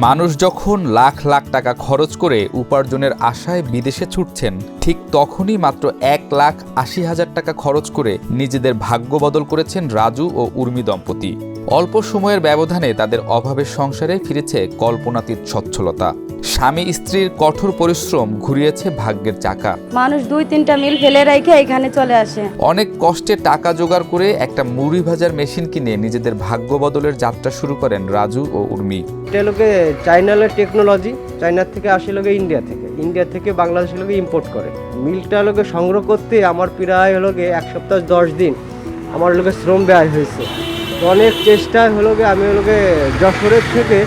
মানুষ যখন লাখ লাখ টাকা খরচ করে উপার্জনের আশায় বিদেশে ছুটছেন, ঠিক তখনই মাত্র 1,80,000 টাকা খরচ করে নিজেদের ভাগ্য বদল করেছেন রাজু ও উর্মি দম্পতি। অল্প সময়ের ব্যবধানে তাদের অভাবের সংসারে ফিরেছে কল্পনাতীত সচ্ছলতা। স্বামী স্ত্রীর কঠোর পরিশ্রম ঘুরিয়েছে ভাগ্যের চাকা। মানুষ 2-3টা মিল ফেলে রেখে এখানে চলে আসে। অনেক কষ্টে টাকা জোগাড় করে একটা মুড়ি ভাজার মেশিন কিনে নিজেদের ভাগ্য বদলের যাত্রা শুরু করেন রাজু ও উর্মি। এটা লোকে চাইনার টেকনোলজি, চাইনার থেকে আসে লোকে ইন্ডিয়া থেকে বাংলাদেশের লোকে ইম্পোর্ট করে। মিলটা লোকে সংগ্রহ করতে আমার প্রায় হলো 1 সপ্তাহ 10 দিন আমার লোকে শ্রম ব্যয় হয়েছে। অনেক চেষ্টায় হলো আমি যশোরের থেকে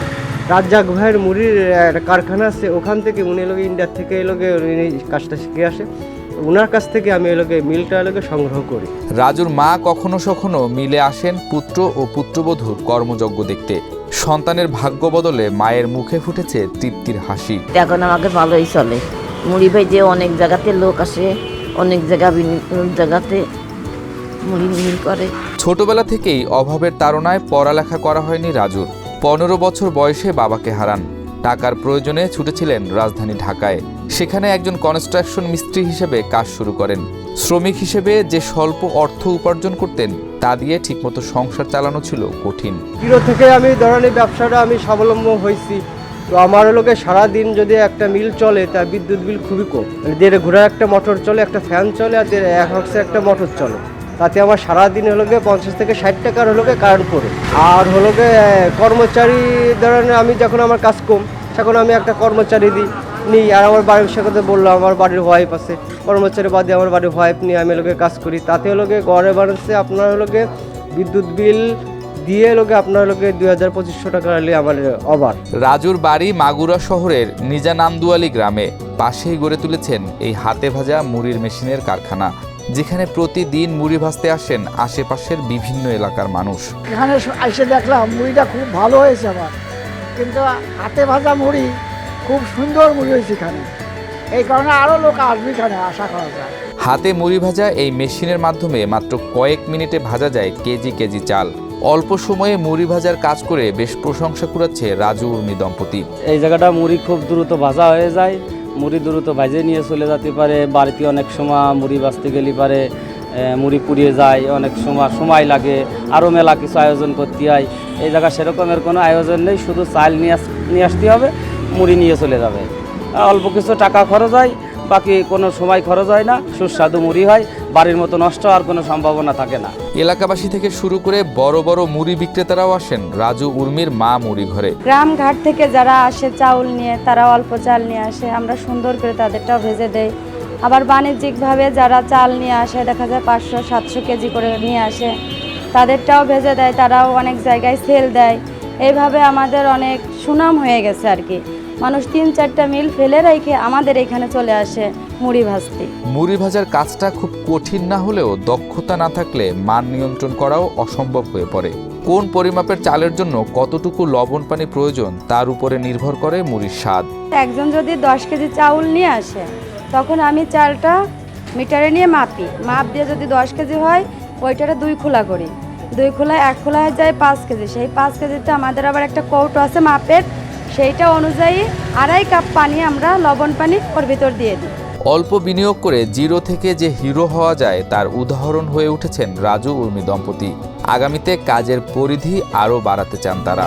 রাজ্জাক ভাইয়ের মুড়ির একটা কারখানা আছে, ওখান থেকে উনি ইন্ডিয়ার থেকে উনি কাজটা শিখে আসে। ওনার কাছ থেকে আমি মিলটা সংগ্রহ করি। রাজুর মা কখনো কখনো মিলে আসেন পুত্র ও পুত্রবধূর কর্মযজ্ঞ দেখতে। সন্তানের ভাগ্য বদলে মায়ের মুখে ফুটেছে তৃপ্তির হাসি। এখন আমাকে ভালোই চলে। মুড়ি ভেজে অনেক জায়গাতে লোক আসে, অনেক জায়গাতে মুড়ি মিল করে। ছোটবেলা থেকেই অভাবের তাড়নায় পড়ালেখা করা হয়নি রাজুর। 15 বছর বয়সে বাবাকে হারান। টাকার প্রয়োজনে ছুটেছিলেন রাজধানী ঢাকায়। সেখানে একজন কনস্ট্রাকশন মিস্ত্রি হিসেবে কাজ শুরু করেন। শ্রমিক হিসেবে যে স্বল্প অর্থ উপার্জন করতেন তা দিয়ে ঠিকমতো সংসার চালানো ছিল কঠিন। জিরো থেকে আমি ধরনের ব্যবসাটা স্বাবলম্বী হয়েছি। তো আমার সারাদিন যদি একটা মিল চলে তার বিদ্যুৎ বিল খুবই কম। 1.5 ঘোড়ার একটা মোটর চলে, একটা ফ্যান চলে, আর 1 হর্সের একটা মোটর চলে। তাতে আমার সারাদিন 50 থেকে 60 টাকার কারেন্ট পড়ে। আর কর্মচারী ধরনের আমি যখন আমার কাজ কম, তখন আমি একটা কর্মচারী নিই। আর আমার বাড়ির সাথে বললাম, আমার বাড়ির ওয়াইফ আছে, কর্মচারী বাদে আমার বাড়ির ওয়াইফ নিয়ে আমি কাজ করি। তাতে গড়ে বাড়ছে আপনার বিদ্যুৎ বিল দিয়ে আপনার 2,000-2,500 টাকা আমার অভার। রাজুর বাড়ি মাগুরা শহরের নিজানামদুয়ালি গ্রামে। পাশেই গড়ে তুলেছেন এই হাতে ভাজা মুড়ির মেশিনের কারখানা, যেখানে প্রতিদিন মুড়ি ভাজতে আসেন আশেপাশের বিভিন্ন এলাকার মানুষ। এখানে এসে দেখলাম মুড়িটা খুব ভালো হয়েছে আমার, কিন্তু হাতে ভাজা মুড়ি খুব সুন্দর মুড়ি হয়েছে এখানে। এই কারণে আরও লোক আসবে এখানে, আশা করা যায়। হাতে মুড়ি ভাজা এই মেশিনের মাধ্যমে মাত্র কয়েক মিনিটে ভাজা যায় কেজি কেজি চাল। অল্প সময়ে মুড়ি ভাজার কাজ করে বেশ প্রশংসা কুড়াচ্ছে রাজু উর্মি দম্পতি। এই জায়গাটা মুড়ি খুব দ্রুত ভাজা হয়ে যায়, মুড়ি দ্রুত ভাজে নিয়ে চলে যেতে পারে। বাড়িতে অনেক সময় মুড়ি ভাজতে গেলে পারে মুড়ি পুড়িয়ে যায়, অনেক সময় লাগে, আরও মেলা কিছু আয়োজন করতে হয়। এই জায়গা সেরকমের কোনো আয়োজন নেই, শুধু চাল নিয়ে আসতে হবে, মুড়ি নিয়ে চলে যাবে। অল্প কিছু টাকা খরচ হয়, বাকি কোনো সময় খরচ হয় না, সুস্বাদু মুড়ি হয়, বাড়ির মতো নষ্ট হওয়ার কোনো সম্ভাবনা থাকে না। এলাকাবাসী থেকে শুরু করে বড় বড় মুড়ি বিক্রেতারাও আসেন রাজু উর্মির মা মুড়ি ঘরে। গ্রাম ঘাট থেকে যারা আসে চাউল নিয়ে, তারা অল্প চাল নিয়ে আসে, আমরা সুন্দর করে তাদেরটাও ভেজে দেই। আবার বাণিজ্যিকভাবে যারা চাল নিয়ে আসে, দেখা যায় 500-700 কেজি করে নিয়ে আসে, তাদেরটাও ভেজে দেয়, তারাও অনেক জায়গায় সেল দেয়। এইভাবে আমাদের অনেক সুনাম হয়ে গেছে আর কি। মানুষ 3-4টা মিল ফেলে রেখে আমাদের এখানে চলে আসে মুড়ি ভাজতে। মুড়ি ভাজার কাজটা খুব কঠিন না হলেও দক্ষতা না থাকলে মান নিয়ন্ত্রণ করাও অসম্ভব হয়ে পড়ে। কোন পরিমাপের চালের জন্য কতটুকু লবণ পানি প্রয়োজন তার উপরে নির্ভর করে মুড়ির স্বাদ। একজন যদি 10 কেজি চাউল নিয়ে আসে, তখন আমি চালটা মিটারে নিয়ে মাপ দিয়ে যদি 10 কেজি হয়, ওইটারে 2 খোলা করি। 2 খোলায় 1 খোলা হয়ে যায় 5 কেজি। সেই 5 কেজিতে আমাদের আবার একটা কৌটো আছে মাপের, সেইটা অনুযায়ী 2.5 কাপ পানি আমরা লবণ পানি ওর ভিতর দিয়ে দিই। অল্প বিনিয়োগ করে জিরো থেকে যে হিরো হওয়া যায় তার উদাহরণ হয়ে উঠেছেন রাজু উর্মি দম্পতি। আগামীতে কাজের পরিধি আরও বাড়াতে চান তারা।